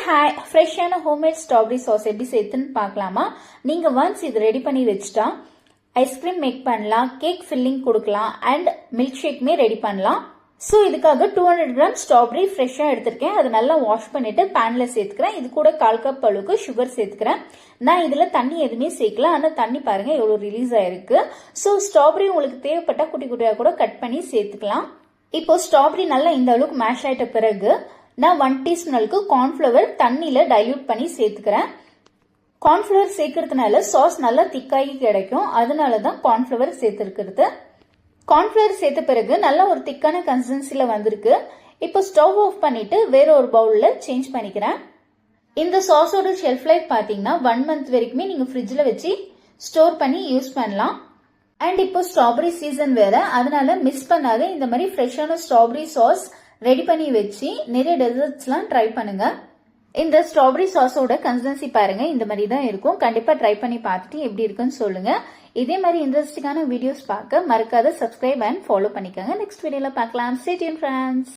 ஃப்ரெஷ்ஷான homemade strawberry sauce எப்படி சேர்த்துன்னு பார்க்கலாமா? நீங்க ஒன்ஸ் இது ரெடி பண்ணி வச்சுட்டா ஐஸ்கிரீம் மேக் பண்ணலாம், கேக் ஃபில்லிங் கொடுக்கலாம் அண்ட் மில்க் ஷேக்குமே ரெடி பண்ணலாம். ஸோ இதுக்காக 200 கிராம் ஸ்ட்ராபெரி ஃப்ரெஷ்ஷாக எடுத்திருக்கேன். அதை நல்லா வாஷ் பண்ணிட்டு பேன்ல சேர்த்துக்கிறேன். இது கூட 1/4 கப் அளவுக்கு சுகர் சேர்த்துக்கிறேன். நான் இதுல தண்ணி எதுவுமே சேர்க்கல, ஆனால் தண்ணி பாருங்க எவ்வளோ ரிலீஸ் ஆயிருக்கு. ஸோ ஸ்ட்ராபெரி உங்களுக்கு தேவைப்பட்டா குட்டி குட்டியாக கூட கட் பண்ணி சேர்த்துக்கலாம். இப்போ ஸ்ட்ராபெரி நல்லா இந்த அளவுக்கு மேஷ் ஆயிட்ட பிறகு நான் 1 டீஸ்பூன் அளவுக்கு கார்ன்ஃபிளவர் தண்ணியில டைல்யூட் பண்ணி சேர்த்துக்கிறேன். கார்ன்ஃபிளவர் சேர்க்கறதுனால சாஸ் நல்லா திக்காகி கிடைக்கும், அதனாலதான் கார்ன்ஃபிளவர் சேர்த்துருக்கிறது. கார்ன்ஃபிளவர் சேர்த்த பிறகு நல்லா ஒரு திக்கான கன்சிஸ்டன்சில வந்திருக்கு. இப்போ ஸ்டவ் ஆஃப் பண்ணிட்டு வேற ஒரு பவுல்ல சேஞ்ச் பண்ணிக்கிறேன். இந்த சாஸோட ஷெல்ஃப் லைஃப் பாத்தீங்கன்னா 1 மந்த் வரைக்குமே நீங்க ஃப்ரிட்ஜ்ல வச்சு ஸ்டோர் பண்ணி யூஸ் பண்ணலாம். அண்ட் இப்போ ஸ்ட்ராபெரி சீசன் வேற, அதனால மிஸ் பண்ணாத இந்த மாதிரி ஃப்ரெஷ்ஷான ஸ்ட்ராபெரி சாஸ் ரெடி பண்ணி வச்சு நிறைய டெசர்ட்ஸ்லாம் ட்ரை பண்ணுங்க. இந்த ஸ்ட்ராபெரி சாஸோட கன்சிஸ்டன்சி பாருங்க இந்த மாதிரி தான் இருக்கும். கண்டிப்பா ட்ரை பண்ணி பார்த்துட்டு எப்படி இருக்குன்னு சொல்லுங்க. இதே மாதிரி இன்ட்ரெஸ்டிங்கான வீடியோஸ் பார்க்க மறக்காத சப்ஸ்கிரைப் அண்ட் ஃபாலோ பண்ணிக்கோங்க. நெக்ஸ்ட் வீடியோல பார்க்கலாம். Stay tune friends.